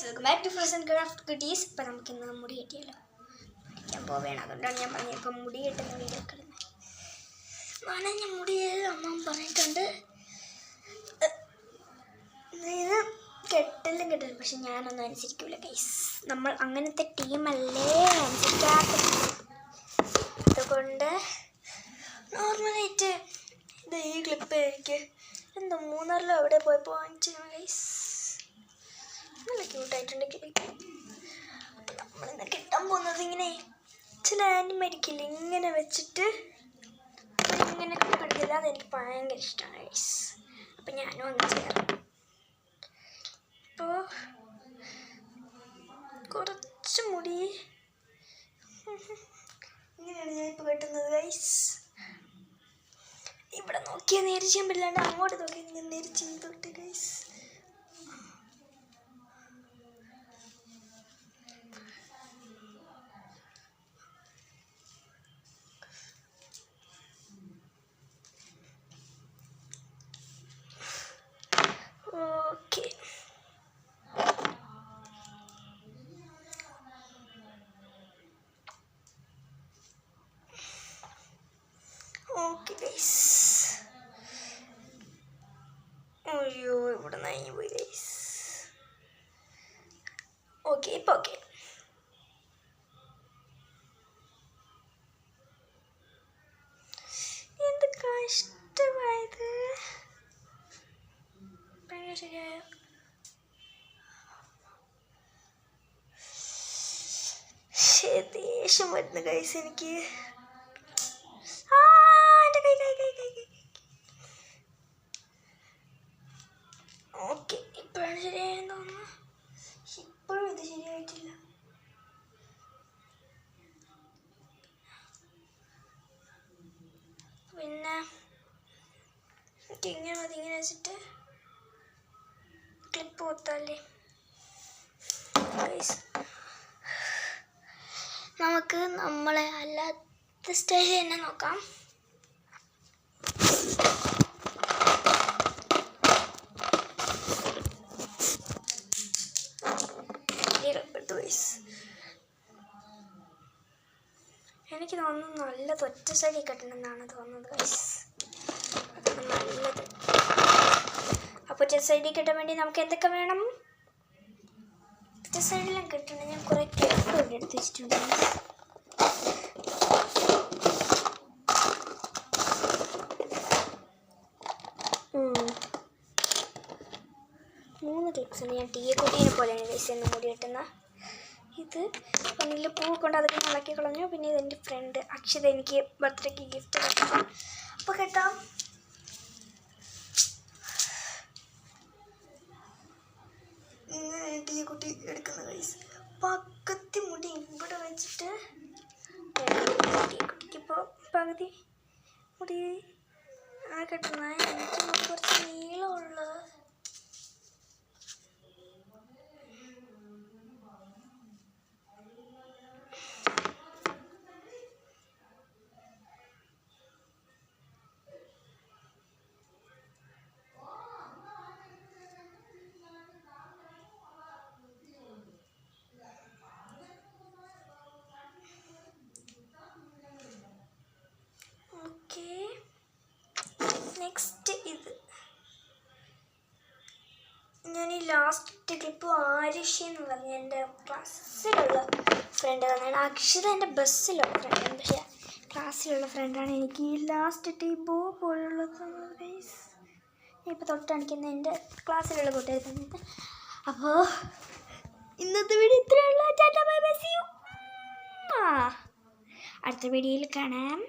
Welcome back to friends and craft കുട്ടീസ്. ഇപ്പം നമുക്കിന്ന് മുടി കെട്ടിയല്ലോ പഠിക്കാൻ പോവുകയാണ്. അതുകൊണ്ടാണ് ഞാൻ പറഞ്ഞത് ഇപ്പം മുടി കെട്ടുന്ന വീഡിയോ കിടന്നത്. നനഞ്ഞ മുടിയിൽ അമ്മ പറഞ്ഞിട്ടുണ്ട് ഇത് കെട്ടലും കെട്ടലും, പക്ഷെ ഞാനൊന്നും അനുസരിക്കില്ല ഗൈസ്. നമ്മൾ അങ്ങനത്തെ ടീമല്ലേ, അനുസരിക്കാത്ത. അതുകൊണ്ട് നോർമലായിട്ട് ഇത് ഈ ക്ലിപ്പ് എനിക്ക് എന്തോ മൂന്നാറിലോ എവിടെ പോയപ്പോൾ വാങ്ങിച്ചു ഗൈസ്. നല്ല ക്യൂട്ടായിട്ടുണ്ട് ക്ലിപ്പ്. അപ്പം നമ്മളിന്ന് കിട്ടാൻ പോകുന്നത് ഇങ്ങനെ ചില ആനിമരിക്കില്ല, ഇങ്ങനെ വെച്ചിട്ട് ഇങ്ങനെ പഠിക്കില്ല. അതെനിക്ക് ഭയങ്കര ഇഷ്ടമാണ് ഗൈസ്. അപ്പം ഞാനും അങ്ങനെ ചെയ്യാറ്. അപ്പോൾ കുറച്ച് മുടി ഇങ്ങനെയാണ് ഞാനിപ്പോൾ കെട്ടുന്നത് ഗൈസ്. ഇവിടെ നോക്കിയാൽ നേരെ ചെയ്യാൻ പറ്റില്ലാണ്ട് അങ്ങോട്ട് നോക്കി നേരെ ചെയ്തോട്ടെ ഗൈസ്. Okay, okay guys. അയ്യോ, ഇവിടെ നനഞ്ഞു പോയി ഗൈസ്. ഓക്കെ, ഇപ്പം ഓക്കെ. എന്ത് കഷ്ടമായത്. ഭയങ്കര ശരിയായോ? ദേഷ്യം വരുന്നു ഗൈസ് എനിക്ക്. ഓക്കെ, ഇപ്പോഴാണ് ശരിയായെന്ന് തോന്നുന്നു. ഇപ്പോഴും ഇത് ശരിയായിട്ടില്ല. പിന്നെ ഇങ്ങനെ മതി, ഇങ്ങനെ വെച്ചിട്ട് ക്ലിപ്പ് കുത്താല്ലേ ഗൈസ്. നമുക്ക് നമ്മളെ അല്ലാത്ത സ്റ്റൈൽ തന്നെ നോക്കാം. എനിക്ക് തോന്നുന്നു നല്ലത് ഒറ്റ സൈഡിൽ കെട്ടണമെന്നാണ് തോന്നുന്നത് ഗൈസ്. അതാണ് നല്ലത്. അപ്പോൾ ഒറ്റ സൈഡിൽ കെട്ടാൻ വേണ്ടി നമുക്ക് എന്തൊക്കെ വേണം? ഒറ്റ സൈഡിലും കെട്ടണം. ഞാൻ കുറേ ക്ലിപ്പ് ഇവിടെ എടുത്ത് വെച്ചിട്ടുണ്ട്. 3 ക്ലിപ്സാണ്. ഞാൻ കുട്ടീനെ പോലെയാണ് ഗൈസ് എന്ന് മുടി കെട്ടുന്ന. ഇത് ഒന്നിൽ പൂ കൊണ്ട് അതൊക്കെ ഇളക്കി കളഞ്ഞു. പിന്നെ ഇതെൻ്റെ ഫ്രണ്ട് അക്ഷിത എനിക്ക് ബർത്ത്ഡേക്ക് ഗിഫ്റ്റ് കെട്ടാം. അപ്പോൾ കേട്ടാം. ഇങ്ങനെ കുട്ടി എടുക്കുന്ന ഗൈസ്. പക്കത്തി മുടി ഇവിടെ വെച്ചിട്ട് കുട്ടിക്കിപ്പോൾ പകുതി മുടി കെട്ടുന്ന. എനിക്ക് കുറച്ച് നീളമുള്ളത് നെക്സ്റ്റ്. ഇത് ഞാൻ ഈ ലാസ്റ്റ് ക്ലിപ്പ് ആരിഷി എന്ന് പറഞ്ഞ എൻ്റെ ക്ലാസ്സിലുള്ള ഫ്രണ്ട് തന്നെയാണ്. അക്ഷിത എൻ്റെ ബസ്സിലുള്ള ഫ്രണ്ടാണ്, പക്ഷേ ക്ലാസ്സിലുള്ള ഫ്രണ്ടാണ് എനിക്ക് ഈ ലാസ്റ്റ് ടീബോ പോലുള്ളത് ഗൈസ്. ഞാൻ ഇപ്പോൾ തൊട്ടണിക്കുന്ന എൻ്റെ ക്ലാസ്സിലുള്ള കൂട്ടുകാർ തന്നത്. അപ്പോൾ ഇന്നത്തെ വീഡിയോ ഇത്രയുള്ള. Tata bye bye, see you. അടുത്ത വീഡിയോയിൽ കാണാം.